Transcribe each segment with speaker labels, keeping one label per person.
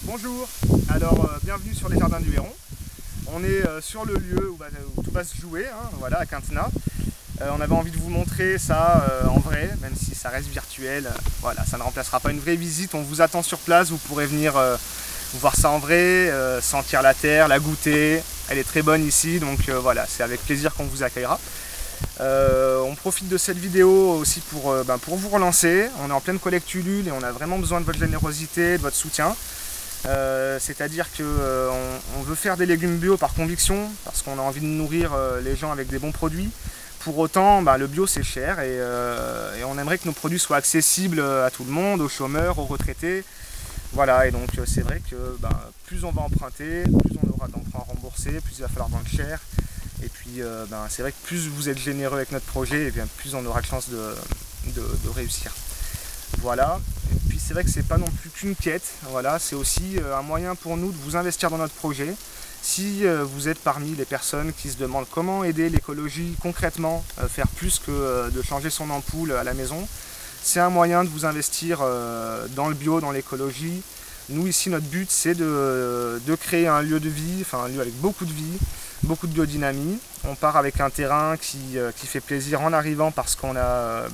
Speaker 1: Bonjour, alors bienvenue sur les Jardins du Héron. On est sur le lieu où tout va se jouer, hein, voilà, à Quintenat. On avait envie de vous montrer ça en vrai, même si ça reste virtuel. Voilà, ça ne remplacera pas une vraie visite, on vous attend sur place, vous pourrez venir voir ça en vrai, sentir la terre, la goûter. Elle est très bonne ici, donc voilà, c'est avec plaisir qu'on vous accueillera. On profite de cette vidéo aussi pour vous relancer. On est en pleine collecte Ulule et on a vraiment besoin de votre générosité, de votre soutien. C'est-à-dire qu'on veut faire des légumes bio par conviction, parce qu'on a envie de nourrir les gens avec des bons produits. Pour autant, le bio c'est cher et on aimerait que nos produits soient accessibles à tout le monde, aux chômeurs, aux retraités. Voilà, et donc c'est vrai que plus on va emprunter, plus on aura d'emprunts remboursés, plus il va falloir vendre cher. Et puis c'est vrai que plus vous êtes généreux avec notre projet, et bien plus on aura de chance de réussir. Voilà, et puis c'est vrai que c'est pas non plus qu'une quête, voilà, c'est aussi un moyen pour nous de vous investir dans notre projet. Si vous êtes parmi les personnes qui se demandent comment aider l'écologie concrètement, faire plus que de changer son ampoule à la maison, c'est un moyen de vous investir dans le bio, dans l'écologie. Nous ici notre but c'est de créer un lieu de vie, enfin un lieu avec beaucoup de vie, beaucoup de biodynamie. On part avec un terrain qui fait plaisir en arrivant parce qu'on a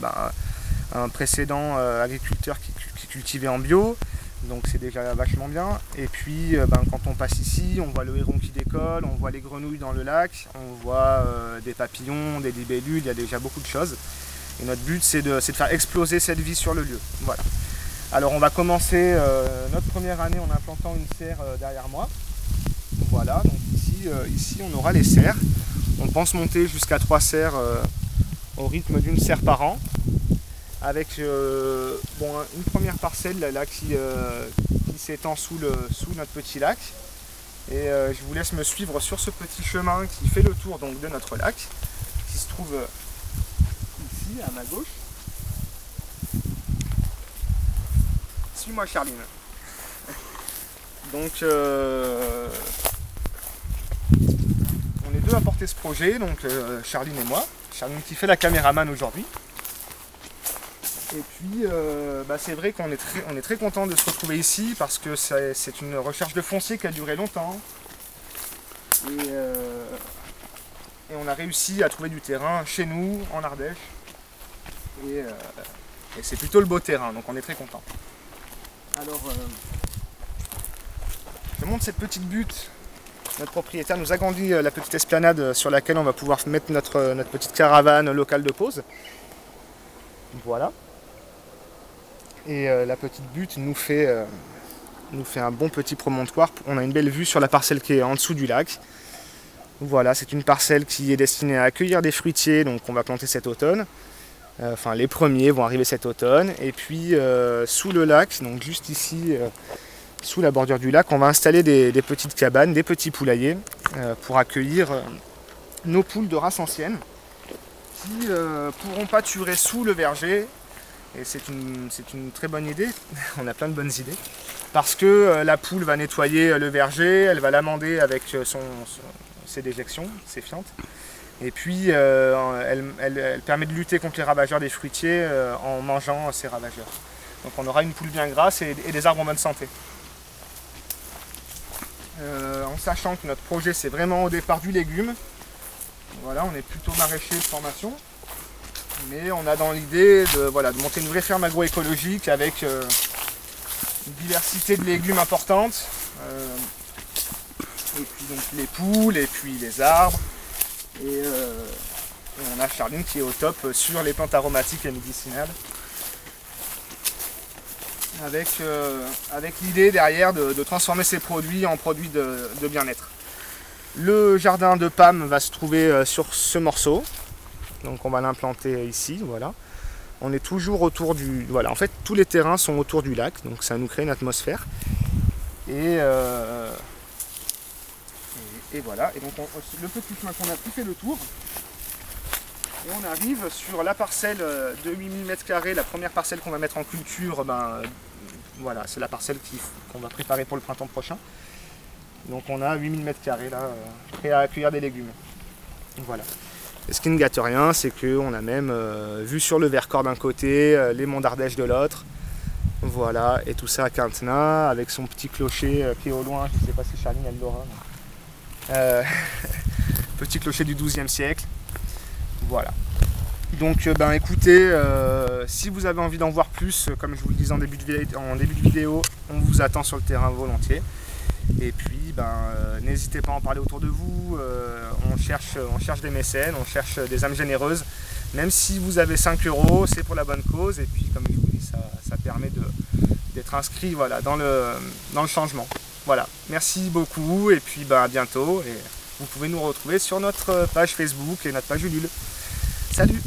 Speaker 1: un précédent agriculteur qui cultivait en bio, donc c'est déjà vachement bien. Et puis quand on passe ici, on voit le héron qui décolle, on voit les grenouilles dans le lac, on voit des papillons, des libellules, il y a déjà beaucoup de choses. Et notre but c'est de faire exploser cette vie sur le lieu. Voilà. Alors on va commencer notre première année en implantant une serre derrière moi. Voilà, donc ici on aura les serres. On pense monter jusqu'à 3 serres au rythme d'une serre par an. Avec une première parcelle là qui s'étend sous notre petit lac. Et je vous laisse me suivre sur ce petit chemin qui fait le tour donc, de notre lac, qui se trouve ici à ma gauche. Suis-moi Charline. Donc on est deux à porter ce projet, donc Charline et moi. Charline qui fait la caméraman aujourd'hui. Et puis c'est vrai qu'on est très content de se retrouver ici parce que c'est une recherche de foncier qui a duré longtemps. Et on a réussi à trouver du terrain chez nous, en Ardèche. Et c'est plutôt le beau terrain, donc on est très content. Alors, je montre cette petite butte. Notre propriétaire nous agrandit la petite esplanade sur laquelle on va pouvoir mettre notre petite caravane locale de pause. Voilà. Et la petite butte nous fait un bon petit promontoire. On a une belle vue sur la parcelle qui est en dessous du lac. Voilà, c'est une parcelle qui est destinée à accueillir des fruitiers, donc on va planter cet automne. Enfin, les premiers vont arriver cet automne. Et puis sous le lac, donc juste ici, sous la bordure du lac, on va installer des petites cabanes, des petits poulaillers pour accueillir nos poules de race ancienne qui pourront pâturer sous le verger. Et c'est une très bonne idée, on a plein de bonnes idées, parce que la poule va nettoyer le verger, elle va l'amender avec ses déjections, ses fientes, et puis elle permet de lutter contre les ravageurs des fruitiers en mangeant ces ravageurs. Donc on aura une poule bien grasse et des arbres en bonne santé. En sachant que notre projet c'est vraiment au départ du légume, voilà, on est plutôt maraîcher de formation. Mais on a dans l'idée de monter une vraie ferme agroécologique avec une diversité de légumes importante. Et puis donc les poules, et puis les arbres. Et on a Charline qui est au top sur les plantes aromatiques et médicinales. Avec l'idée derrière de transformer ces produits en produits de bien-être. Le jardin de Pam va se trouver sur ce morceau. Donc on va l'implanter ici, voilà. On est toujours autour du... Voilà, en fait tous les terrains sont autour du lac, donc ça nous crée une atmosphère. Et voilà, et donc le petit chemin qu'on a pris fait le tour. Et on arrive sur la parcelle de 8000 m², la première parcelle qu'on va mettre en culture, voilà, c'est la parcelle qu'on va préparer pour le printemps prochain. Donc on a 8000 m² là, prêt à accueillir des légumes. Voilà. Et ce qui ne gâte rien, c'est qu'on a même vu sur le Vercors d'un côté, les monts d'Ardèche de l'autre. Voilà, et tout ça à Quintenat, avec son petit clocher qui est au loin, je ne sais pas si Charline elle l'aura. Petit clocher du XIIe siècle. Voilà. Donc écoutez, si vous avez envie d'en voir plus, comme je vous le disais en début de vidéo, on vous attend sur le terrain volontiers. Et puis n'hésitez pas à en parler autour de vous. On cherche des mécènes, on cherche des âmes généreuses. Même si vous avez 5 €, c'est pour la bonne cause. Et puis comme je vous dis, ça permet d'être inscrit voilà, dans le changement. Voilà, merci beaucoup et puis à bientôt. Et vous pouvez nous retrouver sur notre page Facebook et notre page Ulule. Salut!